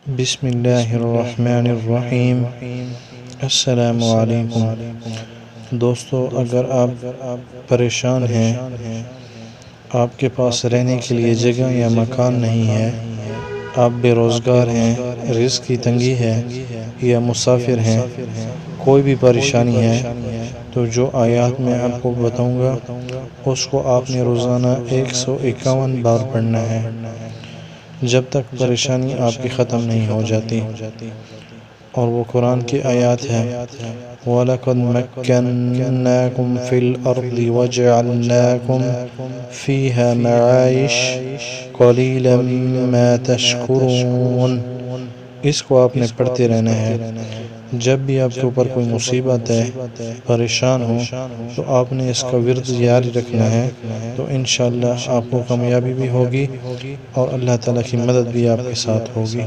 بسم اللہ الرحمن الرحیم۔ السلام علیکم دوستو، اگر آپ پریشان ہیں، آپ کے پاس رہنے کے لیے جگہ یا مکان نہیں ہے، آپ بے روزگار ہیں، رزق کی تنگی ہے یا مسافر ہیں، کوئی بھی پریشانی ہے، تو جو آیات میں آپ کو بتاؤں گا اس کو آپ نے روزانہ 151 بار پڑھنا ہے جب تک پریشانی آپ کی ختم نہیں ہو جاتی۔ اور وہ قرآن کی آیات ہے، وَلَقَدْ مَكَّنَّاكُمْ فِي الْأَرْضِ وَجَعَلْنَاكُمْ فِيهَا مَعَائِشَ قَلِيلًا مَا تَشْكُرُونَ۔ اس کو آپ نے پڑھتے رہنا ہے۔ جب بھی آپ کے اوپر کوئی مصیبت ہے، پریشان ہو، تو آپ نے اس کا ورد جاری رکھنا ہے، تو انشاءاللہ آپ کو کامیابی بھی ہوگی اور اللہ تعالیٰ کی مدد بھی آپ کے ساتھ ہوگی۔